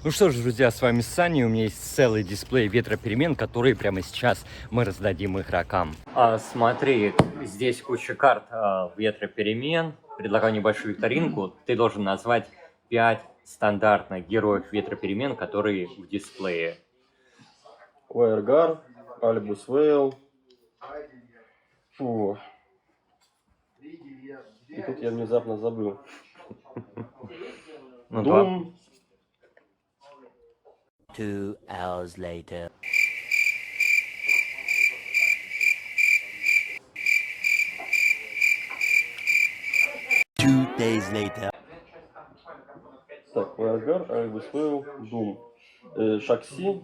Ну что ж, друзья, с вами Саня. У меня есть целый дисплей ветроперемен, которые прямо сейчас мы раздадим игрокам. Смотри, здесь куча карт ветроперемен. Предлагаю небольшую викторинку. Ты должен назвать 5 стандартных героев ветроперемен, которые в дисплее. Вайергар, Альбус Вейл. Фу. И тут я внезапно забыл. Ну, Дум. 2 hours later. Two days later. Так, Вайергар, Альбус Вейл, Дум. Шакси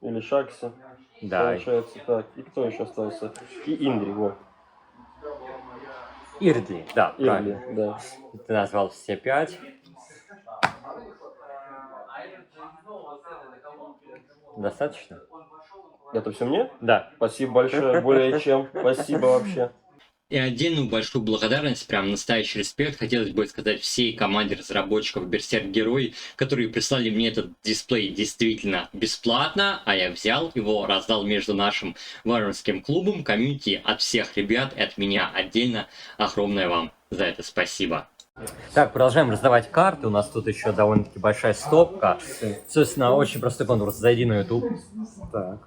или Шакси. Да. Получается так. И кто еще остался? И Индри, вот. Ирдли, да, Ирли, правильно. да. Ты назвал все 5. Достаточно? Это все мне? Да. Спасибо большое, более чем. Спасибо вообще. И отдельную большую благодарность, прям настоящий респект, хотелось бы сказать всей команде разработчиков Berserk Герой, которые прислали мне этот дисплей действительно бесплатно, а я взял его, раздал между нашим варварским клубом, комьюнити. От всех ребят и от меня отдельно огромное вам за это спасибо. Так, продолжаем раздавать карты. У нас тут еще довольно-таки большая стопка. Собственно, очень простой конкурс. Зайди на YouTube. Так,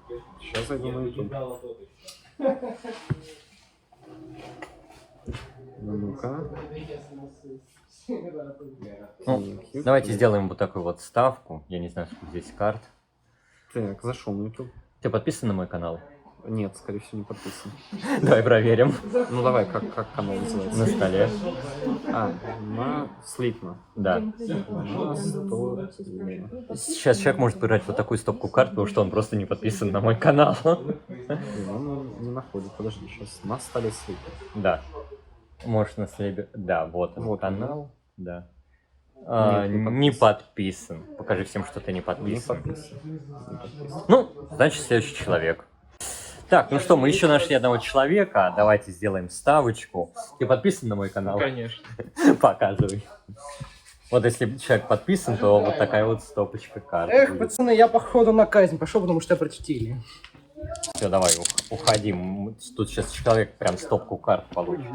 сейчас зайду на YouTube. Ну-ка. Ну, давайте сделаем вот такую вот ставку. Я не знаю, сколько здесь карт. Так, зашел на YouTube. Ты подписан на мой канал? Нет, скорее всего, не подписан. Давай проверим. Ну давай, как канал называется? На столе. На Слитно. Да. На столе. Сейчас человек может выбрать вот такую стопку карт, потому что он просто не подписан на мой канал. Он не находит. Подожди, сейчас. На столе Слитно. Да. Может на столе... Да, вот он Вот канал. Да. Нет, Не подписан. Покажи всем, что ты не Не подписан. подписан. Ну, значит, следующий человек. Так, ну что, мы еще нашли одного человека. Давайте сделаем ставочку. Ты подписан на мой канал? Конечно. Показывай. Вот если человек подписан, то вот такая вот стопочка карт. Эх, будет. пацаны, я походу на казнь пошел, потому что против Тили. Все, давай, уходим. Тут сейчас человек прям стопку карт получит.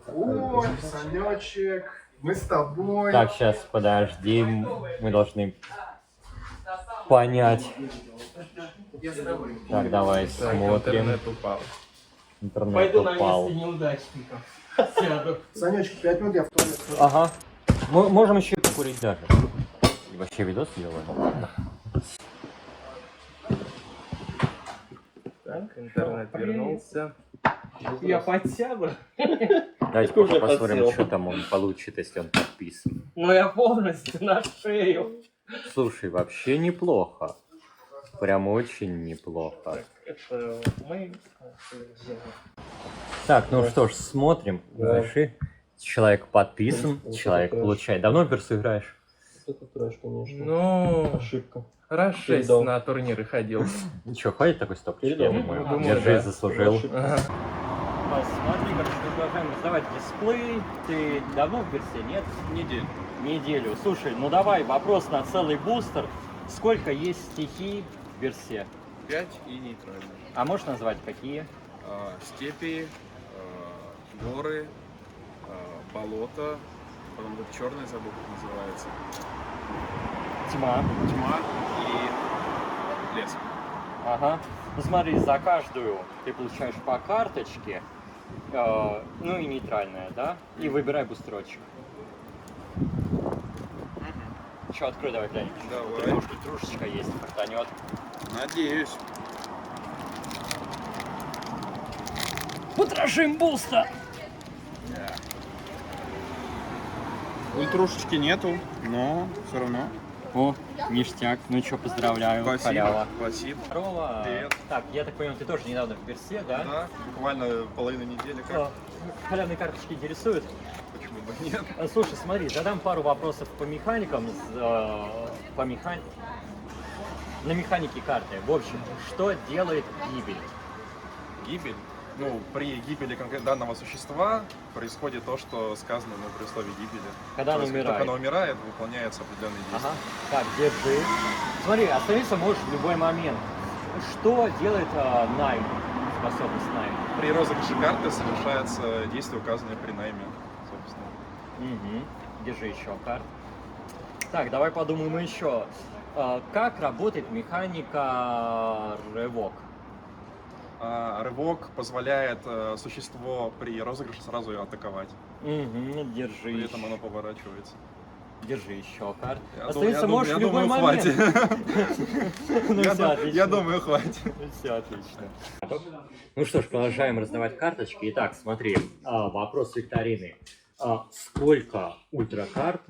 Ой, Санечек, мы с тобой. Так, сейчас, подожди. Мы должны понять. Я с тобой. Так, давай смотрим. Интернет упал. Интернет упал. неудачников. Сяду. Санечек, 5 минут, я в туалет. Ага. Мы можем еще и покурить даже. И вообще видос делаем. Так, интернет вернулся. Я подсяду. Давайте Уже пока посмотрим, подсел. что там он получит, если он подписан. Но я полностью на шею. Слушай, вообще неплохо. Прям очень неплохо. Это мы. Так, ну что ж, смотрим. Дальше. Человек подписан, Вот человек это получает. Давно в Берсу играешь? Это трэш, конечно. Ну, Ошибка. раз 6 Передал. на турниры ходил. Ничего, хватит такой стопочки, я Передал. думаю. Думаю, Держи, да. заслужил. Ошибка. Смотри, короче, мы продолжаем раздавать дисплей. Ты давно в Берсе, нет? Неделю. Неделю. Слушай, ну давай, вопрос на целый бустер. Сколько есть стихий в Берсе? 5 и нейтральные. А можешь назвать какие? Степи, горы, болото, потом вот черный забыл, как называется, Тьма. тьма и лес. Ага. Ну смотри, за каждую ты получаешь по карточке, ну и нейтральная, да? И выбирай бустерочек. Че, открой, давай глянем. Давай. Может быть, трушечка есть, фартанет. Надеюсь. Потрошим буста! Ультрушечки нету, но все равно. О, ништяк. Ну что, поздравляю, халява. Спасибо. Здорово. Привет. Так, я так понял, ты тоже недавно в Берсе, да? Да, буквально половина недели, как, Халявные карточки интересуют? почему бы нет. Слушай, смотри, задам пару вопросов по механикам, на механике карты. В общем, что делает гибель? Гибель. ну, при гибели данного существа происходит то, что сказано при условии гибели. Когда То она есть, как умирает. она умирает, выполняются определенные действия. Ага. Так, держи. Смотри, остановиться можешь в любой момент. Что делает найм, способность найм? При розыгрыше карты совершается действие, указанное при найме, собственно. Угу. Держи еще карт. Так, давай подумаем еще. Как работает механика рывок? Рывок позволяет существо при розыгрыше сразу ее атаковать. Угу, держи. При этом оно поворачивается. Держи еще карт. Я Остановиться думаю, можешь в любой думаю, момент. хватит. Ну все, отлично. Я думаю, хватит. Все отлично. Ну что ж, продолжаем раздавать карточки. Итак, смотри, вопрос викторины. Сколько ультракарт,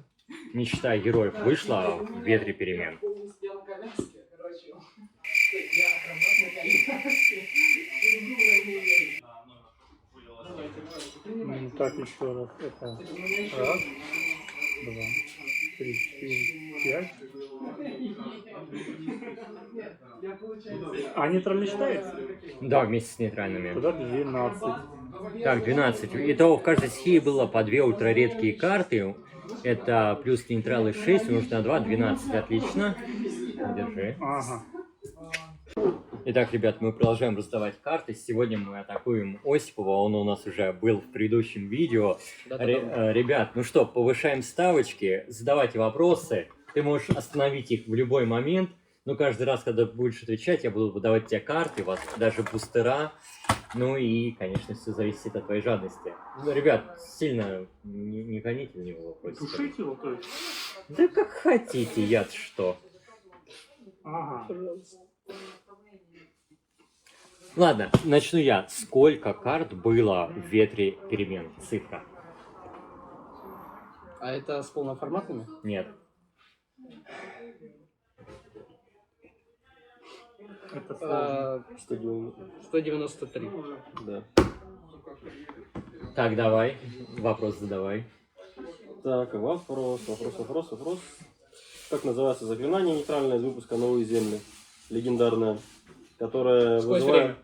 не считая героев, вышло в ветре перемен? Так, еще раз. Это раз, два, три, четыре, пять. А нейтрально считается? Да, вместе с нейтральными. Тогда 12. Так, 12. Итого в каждой стихии было по 2 ультраредкие карты. Это плюс нейтралы 6, умножить на 2, 12. Отлично. Держи. Ага. Итак, ребят, мы продолжаем раздавать карты. Сегодня мы атакуем Осипова. Он у нас уже был в предыдущем видео. Ребят, ну что, повышаем ставочки. Задавайте вопросы. Ты можешь остановить их в любой момент. Но каждый раз, когда будешь отвечать, я буду выдавать тебе карты, у вас даже бустера. Ну и, конечно, все зависит от твоей жадности. Ну, ребят, сильно не гоните в него вопросы. Тушить его, то есть? Да как хотите, я-то что. Ага. Ладно, начну я. Сколько карт было в ветре перемен? Цифра. А это с полноформатными? Нет. Это сложно. 193. Да. Так, давай. Вопрос задавай. Так, вопрос. Как называется заклинание нейтральное из выпуска «Новые земли»? Легендарное. Которое Сквозь вызывает...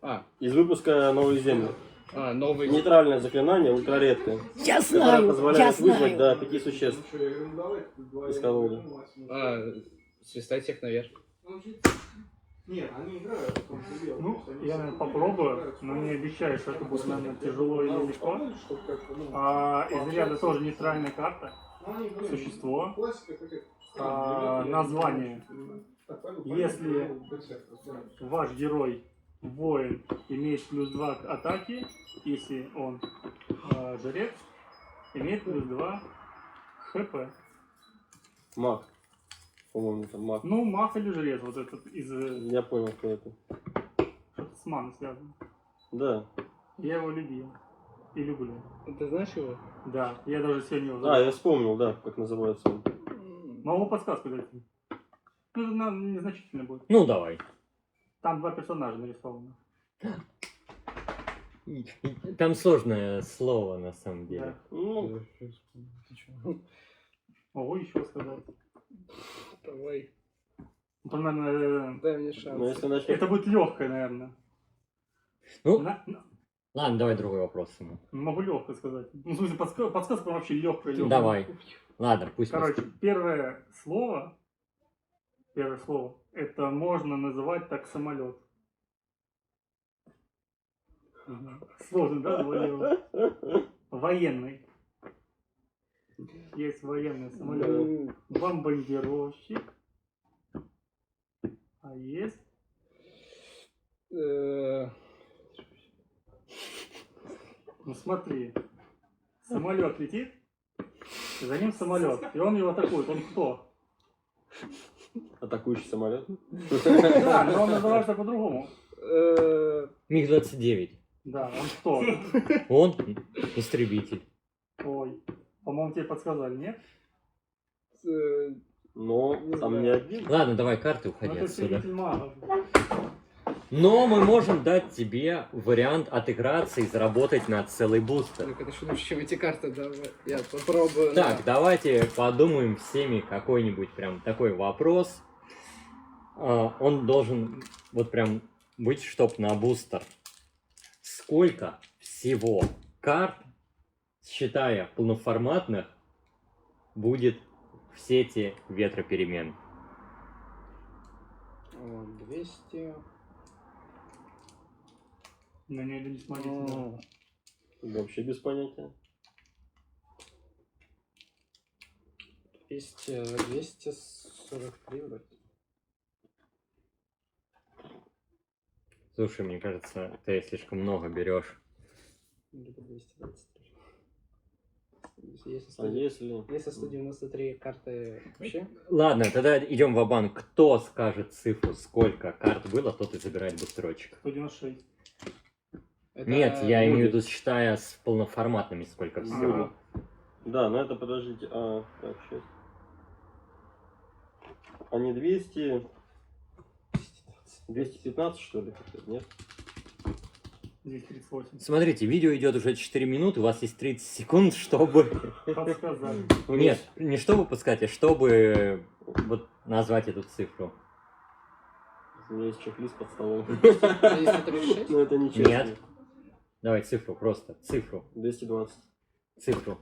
время. Из выпуска «Новые земли». Новый. Нейтральное заклинание, ультраредкое. Я Которое знаю, позволяет вызвать до 5 существ из колоды. Свистай всех наверх. Ну, я, наверное, попробую, но не обещаю, что это будет, наверное, тяжело или легко. Из ряда тоже нейтральная карта. Существо. Название. Если ваш герой воин имеет плюс 2 к атаке, если он жрец, имеет плюс 2 хп. Маг. По-моему, там маг. Ну, маг или жрец, вот этот из... Я понял, кто это. Что-то с маной связано. Да. Я его любил. И люблю. Ты знаешь его? Да, я даже сегодня его Я вспомнил, да, как называется он. Могу подсказку дать. Ну, это незначительно будет. Ну, давай. Там 2 персонажа нарисованы. Там сложное слово, на самом деле. Да. Ну, Могу еще сказать. Давай. Ну, наверное, Дай мне шанс. ну если начать... это будет легкое, наверное. Ну, ладно, давай другой вопрос ему. Могу легко сказать. Ну, в смысле, подсказка вообще легкая. Давай. Ладно, пусть. Короче, первое слово, это можно называть так самолет. Сложно, да? Военный. Есть военный самолет. Бомбардировщик. А есть? Ну смотри. Самолет летит. За ним самолет. И он его атакует. Он кто? Атакующий самолет. Да, но он называется по-другому. МиГ-29. Да, он кто? Он истребитель. Ой. По-моему, тебе подсказали, нет? Но там не один. Ладно, давай карты, Ну, уходи это отсюда. истребитель магов. Но мы можем дать тебе вариант отыграться и заработать на целый бустер. Ну-ка, ты что лучше, чем эти карты, давай. Я попробую. Так, давайте подумаем всеми какой-нибудь прям такой вопрос. Он должен вот прям быть, чтоб на бустер. сколько всего карт, считая полноформатных, будет в сети ветроперемен? 200. На ней не смотрите, да. Вообще без понятия. 243 вроде. Слушай, мне кажется, ты слишком много берешь. Либо 223. Если А если... если 193 карты вообще, Ладно, тогда идем в банк. Кто скажет цифру, сколько карт было, тот и забирает бустерочек. 196. это Нет, я имею в будет. виду, считая с полноформатными, сколько всего. Да, но это подождите. Так, сейчас. А не 200... 215, что ли, хотят, нет? 238. Смотрите, видео идет уже 4 минуты, у вас есть 30 секунд, чтобы... Подсказали. Нет, не чтобы подсказать, а чтобы вот назвать эту цифру. У меня есть чек-лист под столом. 236? Но это не честно. Нет. Давай цифру, просто цифру, 220. цифру.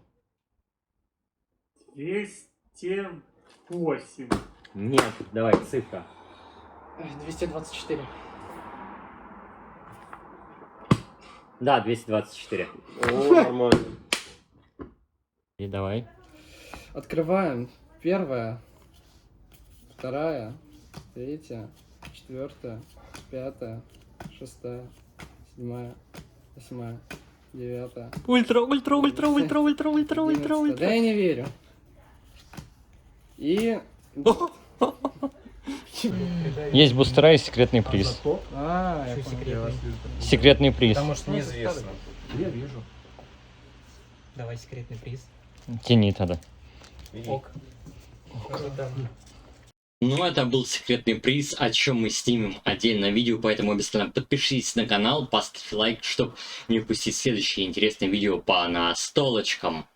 208. Нет, давай цифра. 224. Да, 224. О, нормально. И давай. Открываем. Первая, вторая, третья, четвертая, пятая, шестая, седьмая, восьмая, девятая. Ультра, ультра, ультра, ультра, ультра, ультра, ультра, 11. Да я не верю. И... Есть бустера и секретный приз. Я понял. Секретный приз. Потому что неизвестно. Я вижу. Давай секретный приз. Тяни тогда. Ок. Ну, это был секретный приз, о чем мы снимем отдельное видео, поэтому обязательно подпишитесь на канал, поставьте лайк, чтобы не упустить следующее интересное видео по настолочкам.